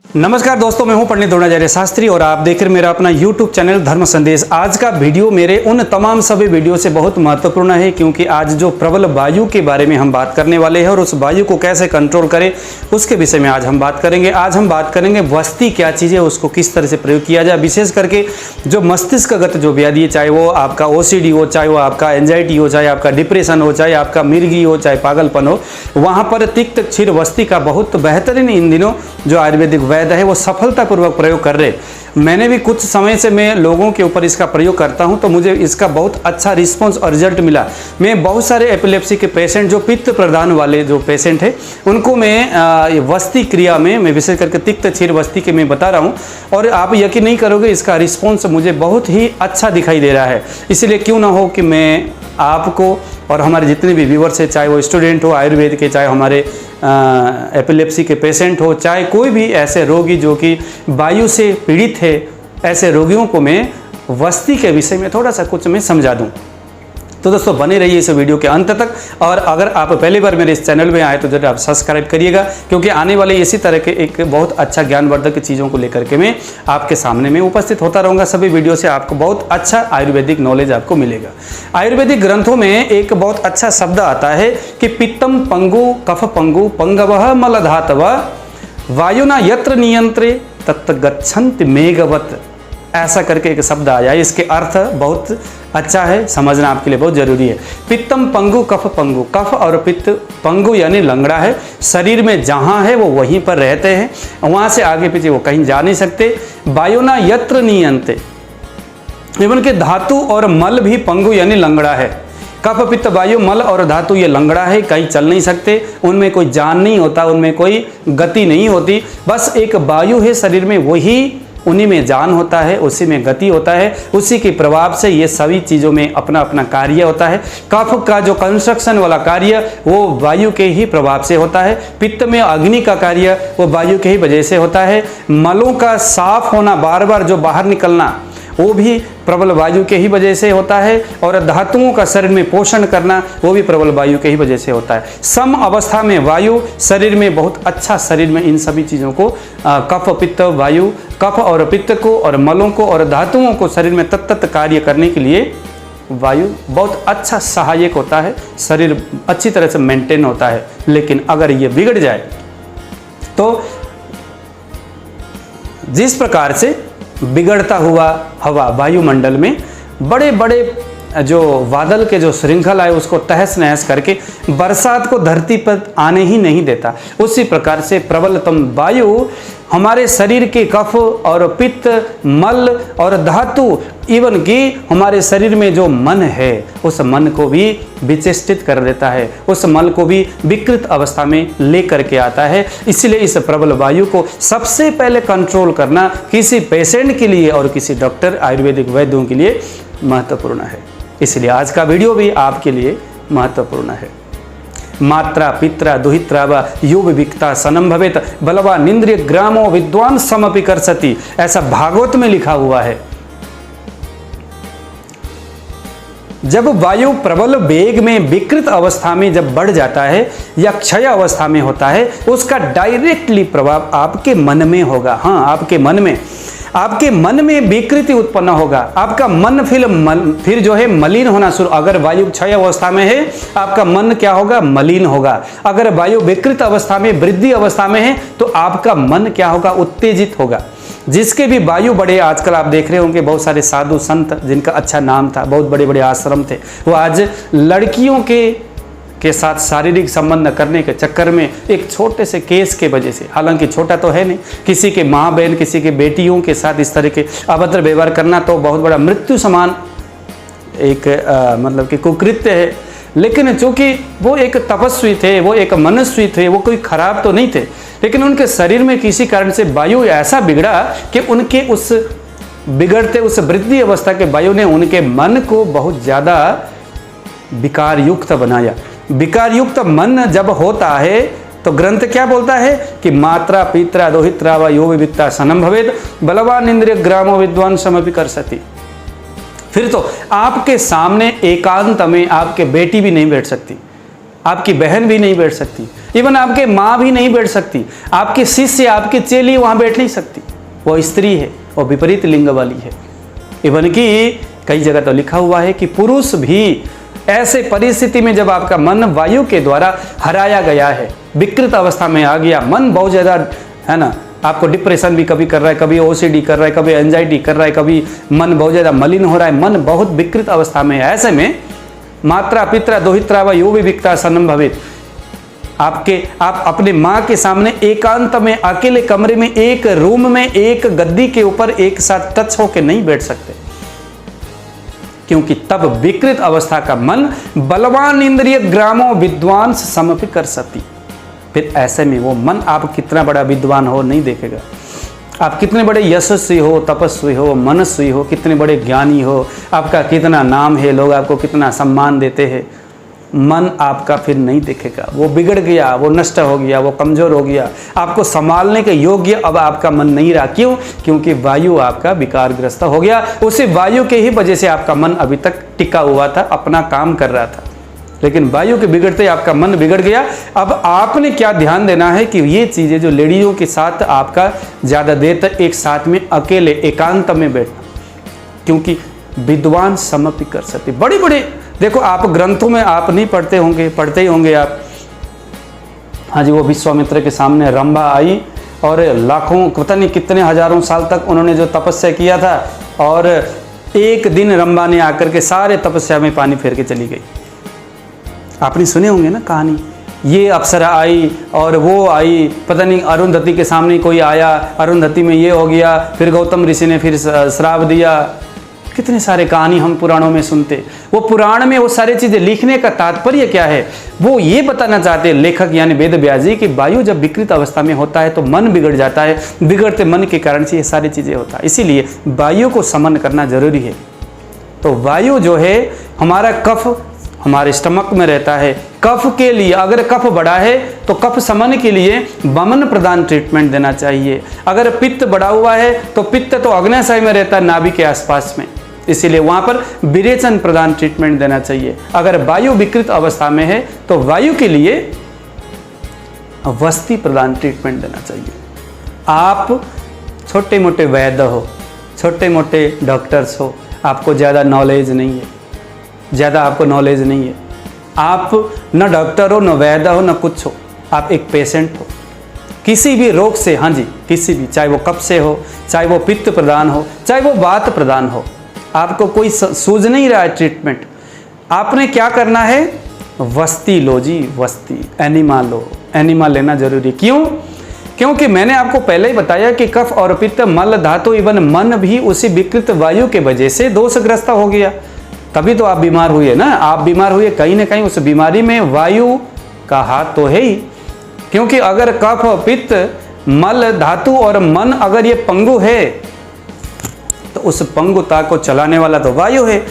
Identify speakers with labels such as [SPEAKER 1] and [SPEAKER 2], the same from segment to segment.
[SPEAKER 1] नमस्कार दोस्तों, मैं हूं पंडित द्रोणाचार्य शास्त्री और आप देख रहे मेरा अपना YouTube चैनल धर्म संदेश। आज का वीडियो मेरे उन तमाम सभी वीडियो से बहुत महत्वपूर्ण है, क्योंकि आज जो प्रबल वायु के बारे में हम बात करने वाले हैं और उस वायु को कैसे कंट्रोल करें उसके विषय में आज हम बात करेंगे। आज हम बात करेंगे वस्ती क्या चीज़ है, उसको किस तरह से प्रयोग किया जाए। विशेष करके जो मस्तिष्कगत जो व्याधि है, चाहे वो आपका OCD हो, चाहे वो आपका एंजाइटी हो, चाहे आपका डिप्रेशन हो, चाहे आपका मिर्गी हो, चाहे पागलपन हो, वहाँ पर तिक्त क्षीर वस्ती का बहुत बेहतरीन इन दिनों जो आयुर्वेदिक वैद्य है वो सफलतापूर्वक प्रयोग कर रहे। मैंने भी कुछ समय से मैं लोगों के ऊपर इसका प्रयोग करता हूं, तो मुझे इसका बहुत अच्छा रिस्पांस और रिजल्ट मिला। मैं बहुत सारे एपिलेप्सी के पेशेंट, जो पित्त प्रदान वाले जो पेशेंट है, उनको मैं वस्ती क्रिया में मैं विशेष करके तिक्त क्षीर वस्ती के मैं बता रहा हूं, और आप यकीन नहीं करोगे इसका रिस्पॉन्स मुझे बहुत ही अच्छा दिखाई दे रहा है। इसलिए क्यों ना हो कि मैं आपको और हमारे जितने भी व्यूवर्स है, चाहे वो स्टूडेंट हो आयुर्वेद के, चाहे हमारे एपिलेप्सी के पेशेंट हो, चाहे कोई भी ऐसे रोगी जो कि वायु से पीड़ित है, ऐसे रोगियों को मैं वस्ती के विषय में थोड़ा सा कुछ मैं समझा दूं। तो दोस्तों बने रहिए इस वीडियो के अंत तक, और अगर आप पहली बार मेरे इस चैनल में आए तो जरूर आप सब्सक्राइब करिएगा, क्योंकि आने वाले इसी तरह के एक बहुत अच्छा ज्ञानवर्धक चीज़ों को लेकर के मैं आपके सामने में उपस्थित होता रहूँगा। सभी वीडियो से आपको बहुत अच्छा आयुर्वेदिक नॉलेज आपको मिलेगा। आयुर्वेदिक ग्रंथों में एक बहुत अच्छा शब्द आता है कि पित्तम पंगु कफ पंगु पंगवः मलधातव वायुना यत्र नियंत्रे तत्र गच्छन्ति मेघवत्, ऐसा करके एक शब्द आया है। इसके अर्थ बहुत अच्छा है, समझना आपके लिए बहुत जरूरी है। पित्तम पंगु कफ पंगु, कफ और पित्त, पंगु यानी लंगड़ा है, शरीर में जहाँ है वो वहीं पर रहते हैं, वहाँ से आगे पीछे वो कहीं जा नहीं सकते। वायुना यत्र नियंते, एवं के धातु और मल भी पंगु यानी लंगड़ा है। कफ पित्त वायु मल और धातु ये लंगड़ा है, कहीं चल नहीं सकते, उनमें कोई जान नहीं होता, उनमें कोई गति नहीं होती। बस एक वायु है शरीर में, वही उन्हीं में जान होता है, उसी में गति होता है, उसी के प्रभाव से ये सभी चीज़ों में अपना अपना कार्य होता है। कफ का जो कंस्ट्रक्शन वाला कार्य वो वायु के ही प्रभाव से होता है। पित्त में अग्नि का कार्य वो वायु के ही वजह से होता है। मलों का साफ होना, बार बार जो बाहर निकलना, वो भी प्रबल वायु के ही वजह से होता है। और धातुओं का शरीर में पोषण करना, वो भी प्रबल वायु के ही वजह से होता है। सम अवस्था में वायु शरीर में बहुत अच्छा, शरीर में इन सभी चीज़ों को कफ पित्त वायु, कफ और पित्त को और मलों को और धातुओं को शरीर में तत्त कार्य करने के लिए वायु बहुत अच्छा सहायक होता है। शरीर अच्छी तरह से मेंटेन होता है। लेकिन अगर ये बिगड़ जाए तो जिस प्रकार से बिगड़ता हुआ हवा वायुमंडल में बड़े बड़े जो बादल के जो श्रृंखला है उसको तहस नहस करके बरसात को धरती पर आने ही नहीं देता, उसी प्रकार से प्रबलतम वायु हमारे शरीर के कफ और पित्त, मल और धातु, इवन कि हमारे शरीर में जो मन है उस मन को भी विचेष्टित कर देता है, उस मल को भी विकृत अवस्था में लेकर के आता है। इसलिए इस प्रबल वायु को सबसे पहले कंट्रोल करना किसी पेशेंट के लिए और किसी डॉक्टर आयुर्वेदिक वैद्यों के लिए महत्वपूर्ण है। इसलिए आज का वीडियो भी आपके लिए महत्वपूर्ण है। मात्रा पित्रा दुहित्रा व युव विक्ता सनम भवेत बलवा निंद्रिय ग्रामो विद्वान समपि करसति, ऐसा भागवत में लिखा हुआ है। जब वायु प्रबल वेग में विकृत अवस्था में जब बढ़ जाता है या क्षय अवस्था में होता है, उसका डायरेक्टली प्रभाव आपके मन में होगा। हाँ, आपके मन में विकृति उत्पन्न होगा। आपका मन फिर जो है मलिन होना शुरू। अगर वायु क्षय अवस्था में है, आपका मन क्या होगा? मलिन होगा। अगर वायु विकृत अवस्था में, वृद्धि अवस्था में है, तो आपका मन क्या होगा? उत्तेजित होगा। जिसके भी वायु बड़े, आजकल आप देख रहे होंगे बहुत सारे साधु संत जिनका अच्छा नाम था, बहुत बड़े बड़े आश्रम थे, वो आज लड़कियों के साथ शारीरिक संबंध करने के चक्कर में एक छोटे से केस के वजह से, हालांकि छोटा तो है नहीं, किसी के माँ बहन, किसी के बेटियों के साथ इस तरह के अभद्र व्यवहार करना तो बहुत बड़ा मृत्यु समान एक मतलब कि कुकृत्य है। लेकिन चूंकि वो एक तपस्वी थे, वो एक मनुष्य थे, वो कोई खराब तो नहीं थे, लेकिन उनके शरीर में किसी कारण से वायु ऐसा बिगड़ा कि उनके उस बिगड़ते उस वृद्धि अवस्था के वायु ने उनके मन को बहुत ज़्यादा विकार युक्त बनाया। विकार युक्त मन जब होता है तो ग्रंथ क्या बोलता है कि मात्रा पित्रा दोहित्रा व यो विविक्ता सनम भवेद बलवान इंद्रिय ग्रामो विद्वान समपि करसति। फिर तो आपके सामने एकांत में आपके बेटी भी नहीं बैठ सकती, आपकी बहन भी नहीं बैठ सकती, इवन आपके माँ भी नहीं बैठ सकती, आपके शिष्य, आपकी चेली वहाँ बैठ नहीं सकती। वो स्त्री है, वो विपरीत लिंग वाली है। इवन कि कई जगह तो लिखा हुआ है कि पुरुष भी ऐसे परिस्थिति में जब आपका मन वायु के द्वारा हराया गया है, विकृत अवस्था में आ गया, मन बहुत ज़्यादा है ना, आपको डिप्रेशन भी कभी कर रहा है, कभी ओसीडी कर रहा है, कभी एंजाइटी कर रहा है, कभी मन बहुत ज़्यादा मलिन हो रहा है, मन बहुत विकृत अवस्था में है। ऐसे में मात्रा पित्रा दोहित्रा व यो भी विक्ता सनम भवेत, आप अपने माँ के सामने एकांत में अकेले कमरे में एक रूम में एक गद्दी के ऊपर एक साथ टच होकर नहीं बैठ सकते, क्योंकि तब विकृत अवस्था का मन बलवान इंद्रिय ग्रामो विद्वांस समपि कर सती। फिर ऐसे में वो मन आप कितना बड़ा विद्वान हो नहीं देखेगा, आप कितने बड़े यशस्वी हो, तपस्वी हो, मनस्वी हो, कितने बड़े ज्ञानी हो, आपका कितना नाम है, लोग आपको कितना सम्मान देते हैं, मन आपका फिर नहीं देखेगा। वो बिगड़ गया, वो नष्ट हो गया, वो कमजोर हो गया, आपको संभालने के योग्य अब आपका मन नहीं रहा। क्यों? क्योंकि वायु आपका विकारग्रस्त हो गया। उसी वायु के ही वजह से आपका मन अभी तक टिका हुआ था, अपना काम कर रहा था, लेकिन वायु के बिगड़ते आपका मन बिगड़ गया। अब आपने क्या ध्यान देना है कि ये चीज़ें जो लेडीज़ों के साथ आपका ज़्यादा देर तक एक साथ में अकेले एकांत में बैठना, क्योंकि विद्वान समपि कर सकते। बड़े बड़े देखो, आप ग्रंथों में आप नहीं पढ़ते होंगे, पढ़ते ही होंगे आप। हाँ जी, वो विश्वामित्र के सामने रंभा आई और लाखों पता नहीं कितने हजारों साल तक उन्होंने जो तपस्या किया था, और एक दिन रंभा ने आकर के सारे तपस्या में पानी फेर के चली गई। आपने सुने होंगे ना कहानी, ये अप्सरा आई और वो आई, पता नहीं अरुंधति के सामने कोई आया, अरुंधति में ये हो गया, फिर गौतम ऋषि ने फिर श्राप दिया। कितने सारे कहानी हम पुराणों में सुनते। वो पुराण में वो सारी चीज़ें लिखने का तात्पर्य क्या है, वो ये बताना चाहते हैं लेखक यानी वेद व्यास जी कि वायु जब विकृत अवस्था में होता है तो मन बिगड़ जाता है, बिगड़ते मन के कारण से ये सारी चीज़ें होता है। इसीलिए वायु को समन करना जरूरी है। तो वायु जो है हमारा कफ हमारे स्टमक में रहता है। कफ के लिए अगर कफ बढ़ा है तो कफ समन के लिए वमन प्रदान ट्रीटमेंट देना चाहिए। अगर पित्त बढ़ा हुआ है तो पित्त तो अग्न्याशय में रहता है, नाभि के आसपास में, इसीलिए वहां पर विरेचन प्रदान ट्रीटमेंट देना चाहिए। अगर वायु विकृत अवस्था में है तो वायु के लिए वस्ती प्रदान ट्रीटमेंट देना चाहिए। आप छोटे मोटे वैद्य हो, छोटे मोटे डॉक्टर्स हो, आपको ज़्यादा नॉलेज नहीं है, ज़्यादा आपको नॉलेज नहीं है, आप न डॉक्टर हो, न वैद्य हो, न कुछ हो, आप एक पेशेंट हो। किसी भी रोग से, हाँ जी, किसी भी, चाहे वो कफ से हो, चाहे वो पित्त प्रदान हो, चाहे वो वात प्रदान हो, आपको कोई सूझ नहीं रहा है ट्रीटमेंट, आपने क्या करना है, वस्ती लो जी, वस्ती, एनिमा लो। एनिमा लेना जरूरी। क्यों? क्योंकि मैंने आपको पहले ही बताया कि कफ और पित्त, मल धातु, इवन मन भी उसी विकृत वायु के वजह से दोषग्रस्त हो गया, तभी तो आप बीमार हुए ना। आप बीमार हुए कहीं ना कहीं, उस बीमारी में वायु का हाथ तो है ही। क्योंकि अगर कफ, पित्त, मल धातु और मन अगर ये पंगु है तो उस पंगुता को चलाने वाला तो वायु है।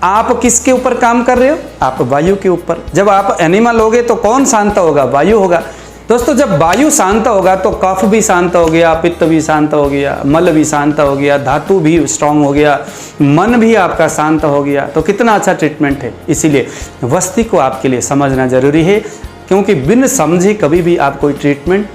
[SPEAKER 1] आप किसके ऊपर काम कर रहे हो? आप वायु के ऊपर। जब आप एनिमल होगे तो कौन शांत होगा? वायु होगा। दोस्तों, जब वायु शांत होगा तो कफ भी शांत हो गया, पित्त भी शांत हो गया, मल भी शांत हो गया, धातु भी स्ट्रांग हो गया, मन भी आपका शांत हो गया। तो कितना अच्छा ट्रीटमेंट है। इसीलिए वस्ती को आपके लिए समझना जरूरी है, क्योंकि बिन समझे कभी भी आप कोई ट्रीटमेंट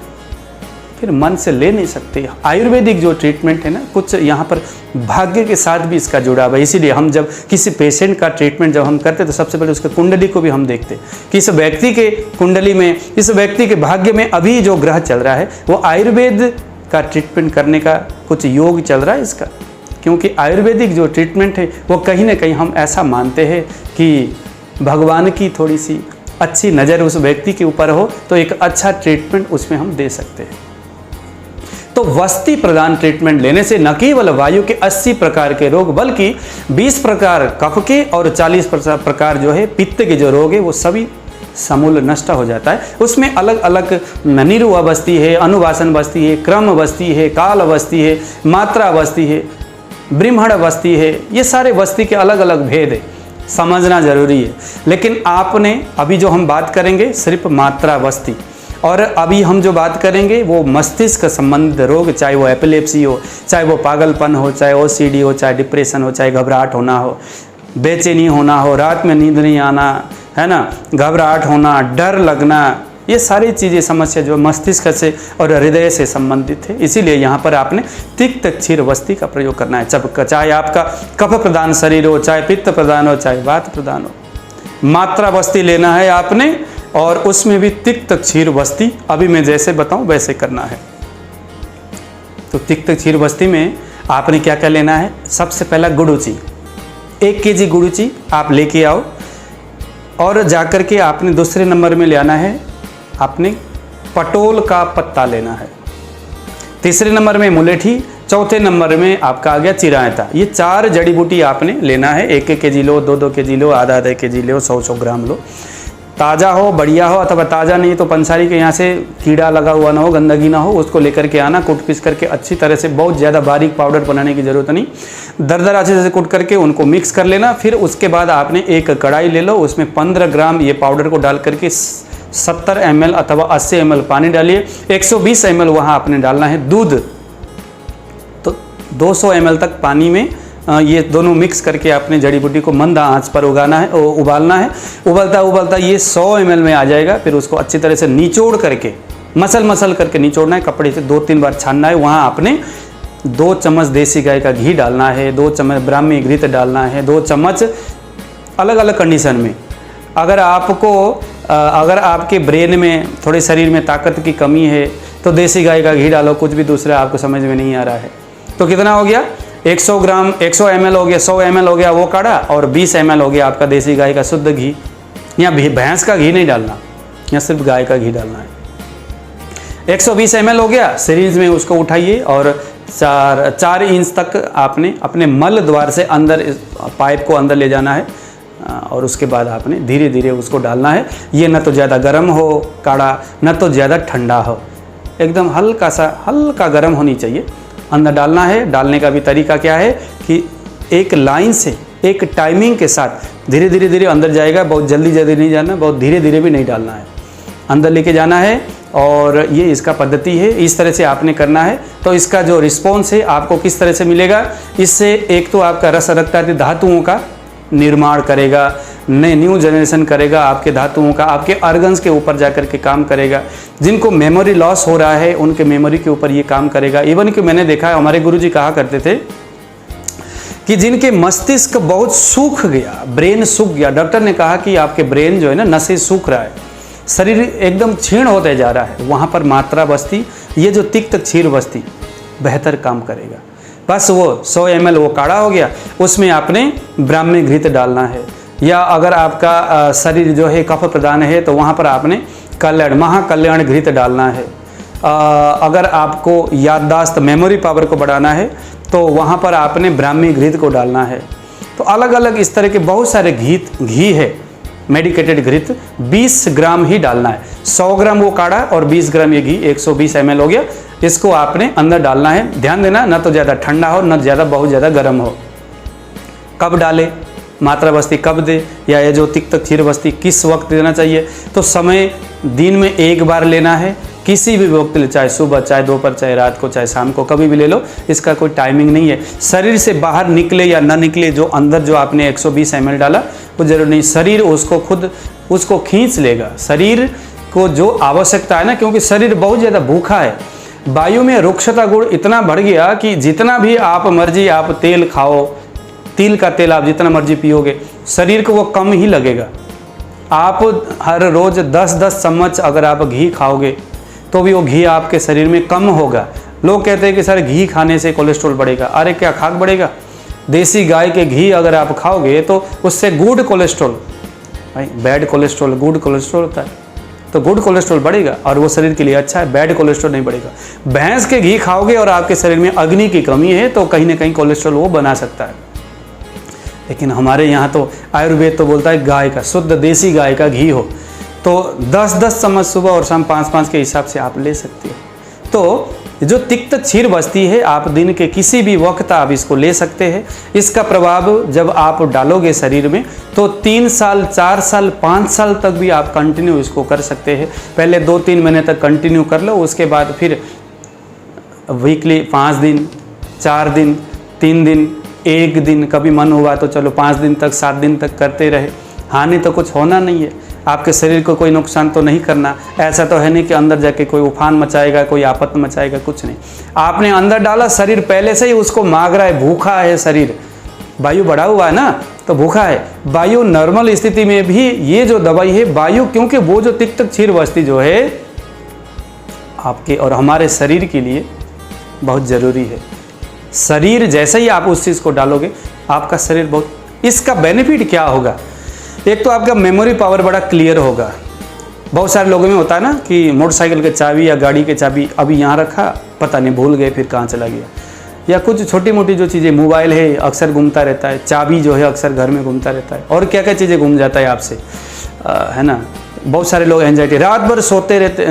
[SPEAKER 1] फिर मन से ले नहीं सकते। आयुर्वेदिक जो ट्रीटमेंट है ना, कुछ यहाँ पर भाग्य के साथ भी इसका जुड़ाव है। इसीलिए हम जब किसी पेशेंट का ट्रीटमेंट जब हम करते तो सबसे पहले उसके कुंडली को भी हम देखते कि इस व्यक्ति के कुंडली में, इस व्यक्ति के भाग्य में अभी जो ग्रह चल रहा है वो आयुर्वेद का ट्रीटमेंट करने का कुछ योग चल रहा है इसका। क्योंकि आयुर्वेदिक जो ट्रीटमेंट है वो कहीं ना कहीं हम ऐसा मानते हैं कि भगवान की थोड़ी सी अच्छी नज़र उस व्यक्ति के ऊपर हो तो एक अच्छा ट्रीटमेंट उसमें हम दे सकते हैं। तो वस्ती प्रदान ट्रीटमेंट लेने से न केवल वायु के 80 प्रकार के रोग, बल्कि 20 प्रकार कफ के और 40 प्रकार जो है पित्त के जो रोग है वो सभी समूल नष्ट हो जाता है। उसमें अलग अलग निरु अवस्थी है, अनुवासन अवस्थी है, क्रम अवस्थी है, काल अवस्थी है, मात्रा अवस्थी है, ब्रह्मण अवस्थी है। ये सारे वस्ती के अलग अलग भेद है, समझना जरूरी है। लेकिन आपने अभी जो हम बात करेंगे सिर्फ मात्रा अवस्थी, और अभी हम जो बात करेंगे वो मस्तिष्क संबंधित रोग, चाहे वो एपिलेप्सी हो, चाहे वो पागलपन हो, चाहे ओसीडी हो, चाहे डिप्रेशन हो, चाहे घबराहट होना हो, बेचैनी होना हो, रात में नींद नहीं आना, है ना, घबराहट होना, डर लगना, ये सारी चीज़ें समस्या जो मस्तिष्क से और हृदय से संबंधित है। इसीलिए यहाँ पर आपने तिक्त क्षीर वस्ती का प्रयोग करना है। चाहे आपका कफ प्रधान शरीर हो, चाहे पित्त प्रधान हो, चाहे वात प्रधान हो, मात्रा वस्ती लेना है आपने, और उसमें भी तिक्त क्षीर वस्ती अभी मैं जैसे बताऊं वैसे करना है। तो तिक्त क्षीर वस्ती में आपने क्या क्या लेना है? सबसे पहला गुड़ूची, 1 kg गुड़ूची आप लेके आओ, और जाकर के आपने दूसरे नंबर में लेना है आपने पटोल का पत्ता लेना है, तीसरे नंबर में मुलेठी, चौथे नंबर में आपका आ गया चिरायता। ये 4 जड़ी बूटी आपने लेना है। 1-1 kg लो, 2-2 kg लो, आधा-आधा kg लो, 100-100 ग्राम लो। ताज़ा हो, बढ़िया हो, अथवा ताज़ा नहीं तो पंसारी के यहाँ से कीड़ा लगा हुआ ना हो, गंदगी ना हो, उसको लेकर के आना, कूट पीस करके अच्छी तरह से, बहुत ज़्यादा बारीक पाउडर बनाने की ज़रूरत नहीं, दरदरा अच्छे से कूट करके उनको मिक्स कर लेना। फिर उसके बाद आपने एक कढ़ाई ले लो, उसमें 15 ग्राम ये पाउडर को डाल करके 70 ml अथवा 80 ml पानी डालिए, 120 ml वहाँ आपने डालना है दूध, तो 200 ml तक पानी में ये दोनों मिक्स करके आपने जड़ी बूटी को मंद आंच पर उबालना है। उबलता उबलता ये 100 ml में आ जाएगा। फिर उसको अच्छी तरह से निचोड़ करके, मसल करके निचोड़ना है, कपड़े से 2-3 बार छानना है। वहाँ आपने 2 चम्मच देसी गाय का घी डालना है, 2 चम्मच ब्राह्मी घृत डालना है, 2 चम्मच अलग अलग कंडीशन में। अगर आपके ब्रेन में, थोड़े शरीर में ताकत की कमी है तो देसी गाय का घी डालो, कुछ भी दूसरा आपको समझ में नहीं आ रहा है तो कितना हो गया? 100 ग्राम, 100 ml हो गया, 100 ml हो गया वो काढ़ा, और 20 ml हो गया आपका देसी गाय का शुद्ध घी। यहाँ भैंस का घी नहीं डालना, यहाँ सिर्फ गाय का घी डालना है। 120 ml हो गया, सीरीज में उसको उठाइए और 4 इंच तक आपने अपने मल द्वार से अंदर, पाइप को अंदर ले जाना है, और उसके बाद आपने धीरे धीरे उसको डालना है। ये न तो ज़्यादा गर्म हो काढ़ा, न तो ज़्यादा ठंडा हो, एकदम हल्का गर्म होनी चाहिए, अंदर डालना है। डालने का भी तरीका क्या है कि एक लाइन से, एक टाइमिंग के साथ धीरे धीरे अंदर जाएगा, बहुत जल्दी नहीं जाना, बहुत धीरे धीरे भी नहीं डालना है, अंदर लेके जाना है। और ये इसका पद्धति है, इस तरह से आपने करना है। तो इसका जो रिस्पॉन्स है आपको किस तरह से मिलेगा? इससे एक तो आपका रस रक्ताति धातुओं का निर्माण करेगा, न्यू जनरेशन करेगा आपके धातुओं का, आपके ऑर्गन्स के ऊपर जाकर के काम करेगा। जिनको मेमोरी लॉस हो रहा है उनके मेमोरी के ऊपर ये काम करेगा। इवन कि मैंने देखा है, हमारे गुरुजी कहा करते थे कि जिनके मस्तिष्क बहुत सूख गया, ब्रेन सूख गया, डॉक्टर ने कहा कि आपके ब्रेन जो है ना, नसें सूख रहा है, शरीर एकदम क्षीण होते जा रहा है, वहाँ पर मात्रा बस्ती, ये जो तिक्त क्षीर बस्ती बेहतर काम करेगा। बस वो 100 ml वो काढ़ा हो गया, उसमें आपने ब्राह्मी घृत डालना है। या अगर आपका शरीर जो है कफ प्रधान है तो वहाँ पर आपने महाकल्याण घृत डालना है। अगर आपको याददाश्त, मेमोरी पावर को बढ़ाना है तो वहाँ पर आपने ब्राह्मी घृत को डालना है। तो अलग अलग इस तरह के बहुत सारे घी है, मेडिकेटेड घृत 20 ग्राम ही डालना है। 100 ग्राम वो काढ़ा और 20 ग्राम ये घी, 120 ml हो गया। इसको आपने अंदर डालना है। ध्यान देना, ना तो ज़्यादा ठंडा हो, ना ज़्यादा बहुत ज़्यादा गर्म हो। कब डाले, मात्रा बस्ती कब दे, या ये जो तिक्त क्षीर बस्ती किस वक्त देना चाहिए? तो समय दिन में 1 बार लेना है, किसी भी वक्त ले, चाहे सुबह, चाहे दोपहर, चाहे रात को, चाहे शाम को, कभी भी ले लो, इसका कोई टाइमिंग नहीं है। शरीर से बाहर निकले या ना निकले, जो अंदर जो आपने 120 ml डाला वो जरूर नहीं, शरीर उसको खुद उसको खींच लेगा। शरीर को जो आवश्यकता है ना, क्योंकि शरीर बहुत ज़्यादा भूखा है। वायु में रुक्षता गुण इतना बढ़ गया कि जितना भी आप मर्जी आप तेल खाओ, तिल का तेल आप जितना मर्जी पियोगे, शरीर को वो कम ही लगेगा। आप हर रोज़ 10-10 चम्मच अगर आप घी खाओगे तो भी वो घी आपके शरीर में कम होगा। लोग कहते हैं कि सर घी खाने से कोलेस्ट्रॉल बढ़ेगा। अरे क्या खाक बढ़ेगा? देसी गाय के घी अगर आप खाओगे तो उससे गुड कोलेस्ट्रॉल, भाई बैड कोलेस्ट्रॉल गुड कोलेस्ट्रॉल होता है, तो गुड कोलेस्ट्रॉल बढ़ेगा और वो शरीर के लिए अच्छा है, बैड कोलेस्ट्रॉल नहीं बढ़ेगा। भैंस के घी खाओगे और आपके शरीर में अग्नि की कमी है तो कहीं ना कहीं कोलेस्ट्रॉल वो बना सकता है। लेकिन हमारे यहाँ तो आयुर्वेद तो बोलता है गाय का, शुद्ध देसी गाय का घी हो तो 10-10 चम्मच सुबह और शाम 5-5 के हिसाब से आप ले सकते हो। तो जो तिक्त क्षीर बस्ती है, आप दिन के किसी भी वक्त आप इसको ले सकते हैं। इसका प्रभाव जब आप डालोगे शरीर में तो 3 साल, 4 साल, 5 साल तक भी आप कंटिन्यू इसको कर सकते हैं। पहले 2-3 महीने तक कंटिन्यू कर लो, उसके बाद फिर वीकली 5 दिन, 4 दिन, 3 दिन, 1 दिन, कभी मन हुआ तो चलो 5 दिन तक, 7 दिन तक करते रहे। हानि तो कुछ होना नहीं है, आपके शरीर को कोई नुकसान तो नहीं करना। ऐसा तो है नहीं कि अंदर जाके कोई उफान मचाएगा, कोई आपत्ति मचाएगा, कुछ नहीं। आपने अंदर डाला, शरीर पहले से ही उसको मांग रहा है, भूखा है शरीर, वायु बढ़ा हुआ है ना, तो भूखा है। वायु नॉर्मल स्थिति में भी ये जो दवाई है वायु, क्योंकि वो जो तिक्त क्षीर वस्ती जो है आपके और हमारे शरीर के लिए बहुत ज़रूरी है। शरीर जैसे ही आप उस चीज़ को डालोगे आपका शरीर बहुत, इसका बेनिफिट क्या होगा, एक तो आपका मेमोरी पावर बड़ा क्लियर होगा। बहुत सारे लोगों में होता है ना कि मोटरसाइकिल की चाबी या गाड़ी की चाबी अभी यहाँ रखा, पता नहीं भूल गए, फिर कहाँ चला गया। या कुछ छोटी मोटी जो चीज़ें, मोबाइल है अक्सर घूमता रहता है, चाबी जो है अक्सर घर में घूमता रहता है, और क्या क्या चीज़ें घूम जाता है आपसे, है ना। बहुत सारे लोग एंजाइटी, रात भर सोते रहते,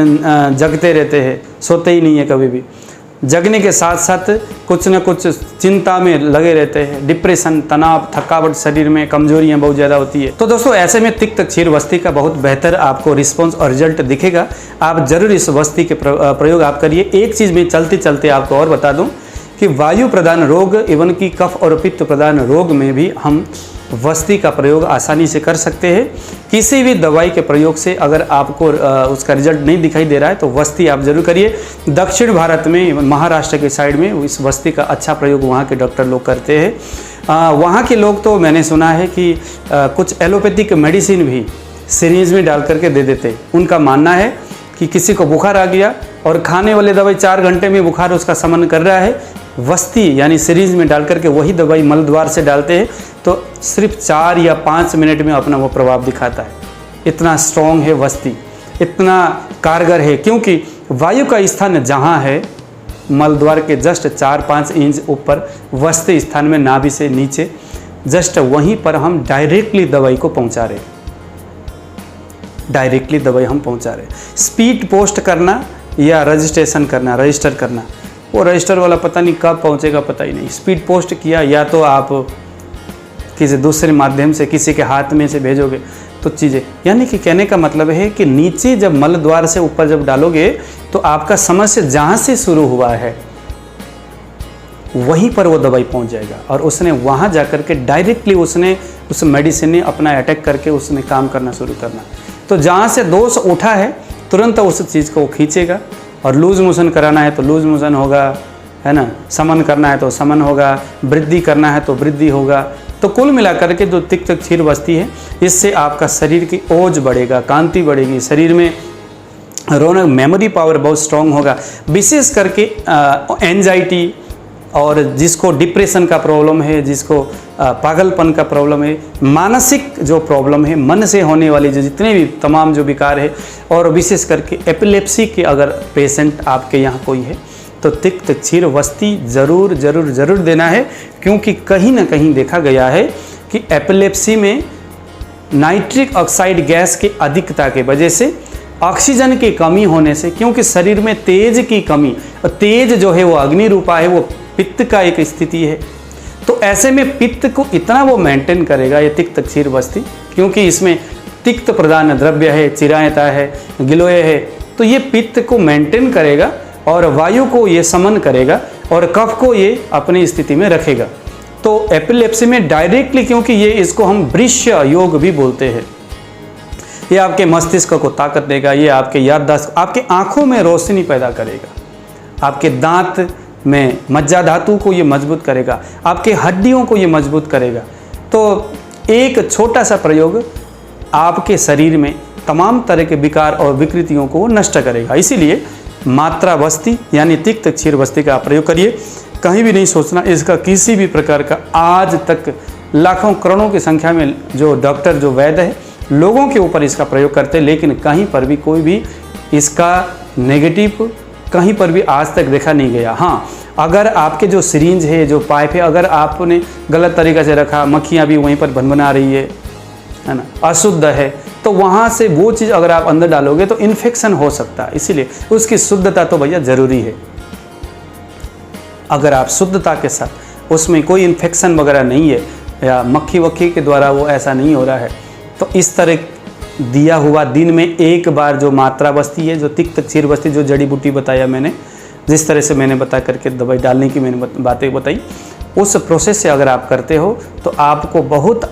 [SPEAKER 1] जगते रहते हैं, सोते ही नहीं है कभी भी। जगने के साथ साथ कुछ न कुछ चिंता में लगे रहते हैं, डिप्रेशन, तनाव, थकावट, शरीर में कमजोरियां बहुत ज़्यादा होती है। तो दोस्तों ऐसे में तिक्त क्षीर वस्ती का बहुत बेहतर आपको रिस्पॉन्स और रिजल्ट दिखेगा। आप जरूर इस वस्ती के प्रयोग आप करिए। एक चीज़ में चलते चलते आपको और बता दूं कि वायु प्रदान रोग एवं की कफ और पित्त प्रदान रोग में भी हम वस्ती का प्रयोग आसानी से कर सकते हैं। किसी भी दवाई के प्रयोग से अगर आपको उसका रिजल्ट नहीं दिखाई दे रहा है तो वस्ती आप जरूर करिए। दक्षिण भारत में, महाराष्ट्र के साइड में इस वस्ती का अच्छा प्रयोग वहाँ के डॉक्टर लोग करते हैं। वहाँ के लोग तो मैंने सुना है कि कुछ एलोपैथिक मेडिसिन भी सीरीज में डाल करके दे देते। उनका मानना है कि किसी को बुखार आ गया और खाने वाले दवाई 4 घंटे में बुखार उसका शमन कर रहा है, वस्ती यानी सीरीज में डाल करके वही दवाई मलद्वार से डालते हैं तो सिर्फ 4 या 5 मिनट में अपना वो प्रभाव दिखाता है। इतना स्ट्रॉन्ग है वस्ती, इतना कारगर है, क्योंकि वायु का स्थान जहाँ है मलद्वार के जस्ट 4-5 इंच ऊपर वस्ती स्थान में, नाभि से नीचे जस्ट वहीं पर हम डायरेक्टली दवाई को पहुँचा रहे, डायरेक्टली दवाई हम पहुँचा रहे। स्पीड पोस्ट करना या रजिस्ट्रेशन करना, रजिस्टर करना, वो रजिस्टर वाला पता नहीं कब पहुंचेगा, पता ही नहीं। स्पीड पोस्ट किया या तो आप किसी दूसरे माध्यम से किसी के हाथ में से भेजोगे तो चीज़ें, यानी कि कहने का मतलब है कि नीचे जब मल द्वार से ऊपर जब डालोगे तो आपका समस्या जहाँ से शुरू हुआ है वहीं पर वो दवाई पहुंच जाएगा और उसने वहाँ जा कर के डायरेक्टली उसने उस मेडिसिन ने अपना अटैक करके उसने काम करना शुरू करना। तो जहाँ से दोष उठा है तुरंत उस चीज़ को वो खींचेगा, और लूज मोशन कराना है तो लूज मोशन होगा, है ना, समन करना है तो समन होगा, वृद्धि करना है तो वृद्धि होगा। तो कुल मिलाकर के जो तिक्त क्षीर वस्ती है इससे आपका शरीर की ओज बढ़ेगा, कांति बढ़ेगी, शरीर में रौनक, मेमोरी पावर बहुत स्ट्रांग होगा। विशेष करके एंजाइटी और जिसको डिप्रेशन का प्रॉब्लम है, जिसको पागलपन का प्रॉब्लम है, मानसिक जो प्रॉब्लम है, मन से होने वाली जो जितने भी तमाम जो विकार है, और विशेष करके एपिलेप्सी के अगर पेशेंट आपके यहाँ कोई है तो तिक्त क्षीर वस्ती ज़रूर ज़रूर ज़रूर देना है। क्योंकि कहीं ना कहीं देखा गया है कि एपिलेप्सी में नाइट्रिक ऑक्साइड गैस की अधिकता के वजह से, ऑक्सीजन की कमी होने से, क्योंकि शरीर में तेज की कमी, और तेज जो है वो अग्नि रूपा है, वो पित्त का एक स्थिति है। तो ऐसे में पित्त को इतना वो मेंटेन करेगा ये तिक्त क्षीर वस्ती, क्योंकि इसमें तिक्त प्रधान द्रव्य है, चिरायता है, गिलोय है, तो ये पित्त को मेंटेन करेगा और वायु को ये समन करेगा और कफ को ये अपनी स्थिति में रखेगा। तो एपिलेप्सी में डायरेक्टली, क्योंकि ये इसको हम वृश्य योग भी बोलते हैं, ये आपके मस्तिष्क को ताकत देगा, ये आपके याददाश्त, आपके आँखों में रोशनी पैदा करेगा, आपके दांत में मज्जा धातु को ये मजबूत करेगा, आपके हड्डियों को ये मजबूत करेगा। तो एक छोटा सा प्रयोग आपके शरीर में तमाम तरह के विकार और विकृतियों को नष्ट करेगा। इसीलिए मात्रा वस्ती यानी तिक्त क्षीर वस्ती का प्रयोग करिए। कहीं भी नहीं सोचना इसका किसी भी प्रकार का, आज तक लाखों करोड़ों की संख्या में जो डॉक्टर, जो वैद्य है, लोगों के ऊपर इसका प्रयोग करते हैं, लेकिन कहीं पर भी कोई भी इसका नेगेटिव कहीं पर भी आज तक देखा नहीं गया। हाँ, अगर आपके जो सिरिंज है, जो पाइप है, अगर आपने गलत तरीक़े से रखा, मक्खियाँ भी वहीं पर भनभना रही है ना, अशुद्ध है, तो वहाँ से वो चीज़ अगर आप अंदर डालोगे तो इन्फेक्शन हो सकता है। इसीलिए उसकी शुद्धता तो भैया ज़रूरी है। अगर आप शुद्धता के साथ, उसमें कोई इन्फेक्शन वगैरह नहीं है या मक्खी वक्खी के द्वारा वो ऐसा नहीं हो रहा है, तो इस तरह दिया हुआ दिन में एक बार जो मात्रा बस्ती है, जो तिक्त क्षीर वस्ती, जो जड़ी बूटी बताया मैंने, जिस तरह से मैंने बता करके दवाई डालने की मैंने बातें बताई, उस प्रोसेस से अगर आप करते हो तो आपको बहुत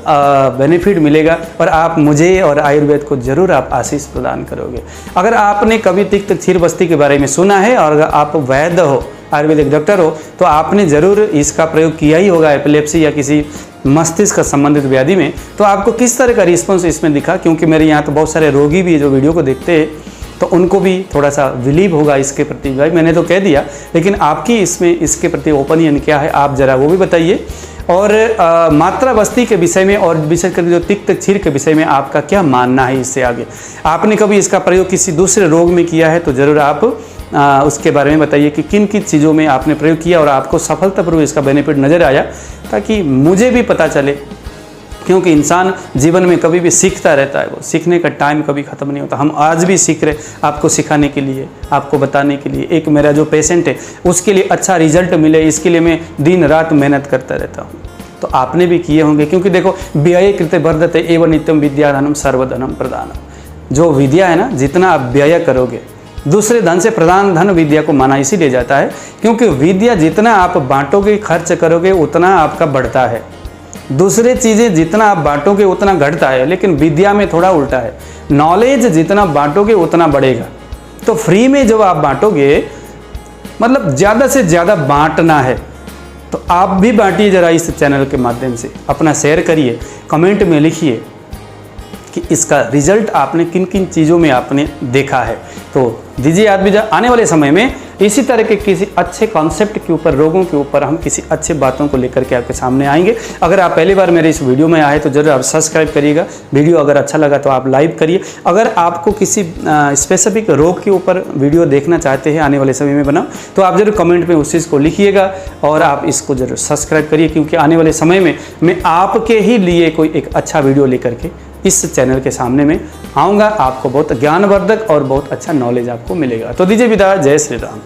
[SPEAKER 1] बेनिफिट मिलेगा और आप मुझे और आयुर्वेद को ज़रूर आप आशीष प्रदान करोगे। अगर आपने कभी तिक्त क्षीर बस्ती के बारे में सुना है और अगर आप वैद्य हो, आयुर्वेदिक डॉक्टर हो, तो आपने ज़रूर इसका प्रयोग किया ही होगा एपिलेप्सी या किसी मस्तिष्क का संबंधित व्याधि में। तो आपको किस तरह का रिस्पॉन्स इसमें दिखा, क्योंकि मेरे यहाँ तो बहुत सारे रोगी भी जो वीडियो को देखते हैं तो उनको भी थोड़ा सा बिलीव होगा इसके प्रति। भाई मैंने तो कह दिया, लेकिन आपकी इसमें इसके प्रति ओपिनियन क्या है आप ज़रा वो भी बताइए। और मात्रा बस्ती के विषय में और विशेष करके जो तिक्त क्षीर के विषय में आपका क्या मानना है इससे आगे। आपने कभी इसका प्रयोग किसी दूसरे रोग में किया है तो ज़रूर आप उसके बारे में बताइए कि किन किन चीज़ों में आपने प्रयोग किया और आपको सफलतापूर्वक इसका बेनिफिट नज़र आया, ताकि मुझे भी पता चले। क्योंकि इंसान जीवन में कभी भी सीखता रहता है, वो सीखने का टाइम कभी ख़त्म नहीं होता। हम आज भी सीख रहे, आपको सिखाने के लिए, आपको बताने के लिए। एक मेरा जो पेशेंट है उसके लिए अच्छा रिजल्ट मिले, इसके लिए मैं दिन रात मेहनत करता रहता हूँ। तो आपने भी किए होंगे, क्योंकि देखो व्यय कृते वर्धते एवं नित्यम विद्याधनम सर्वधनम प्रदानम। जो विद्या है ना, जितना आप व्यय करोगे, दूसरे धन से प्रधान धन विद्या को माना इसीलिए जाता है क्योंकि विद्या जितना आप बांटोगे, खर्च करोगे, उतना आपका बढ़ता है। दूसरे चीज़ें जितना आप बांटोगे उतना घटता है, लेकिन विद्या में थोड़ा उल्टा है। नॉलेज जितना बांटोगे उतना बढ़ेगा। तो फ्री में जब आप बांटोगे, मतलब ज़्यादा से ज़्यादा बांटना है, तो आप भी बांटिए ज़रा इस चैनल के माध्यम से। अपना शेयर करिए, कमेंट में लिखिए कि इसका रिजल्ट आपने किन किन चीज़ों में आपने देखा है। तो दीजिए आने वाले समय में इसी तरह के किसी अच्छे कॉन्सेप्ट के ऊपर, रोगों के ऊपर हम किसी अच्छे बातों को लेकर के आपके सामने आएंगे। अगर आप पहली बार मेरे इस वीडियो में आए तो जरूर आप सब्सक्राइब करिएगा। वीडियो अगर अच्छा लगा तो आप लाइक करिए। अगर आपको किसी स्पेसिफिक रोग के ऊपर वीडियो देखना चाहते हैं आने वाले समय में बनाओ, तो आप जरूर कमेंट में उस चीज़ को लिखिएगा और आप इसको जरूर सब्सक्राइब करिए, क्योंकि आने वाले समय में मैं आपके ही लिए कोई एक अच्छा वीडियो लेकर के इस चैनल के सामने में आऊँगा। आपको बहुत ज्ञानवर्धक और बहुत अच्छा नॉलेज आपको मिलेगा। तो दीजिए विदा, जय श्री राम।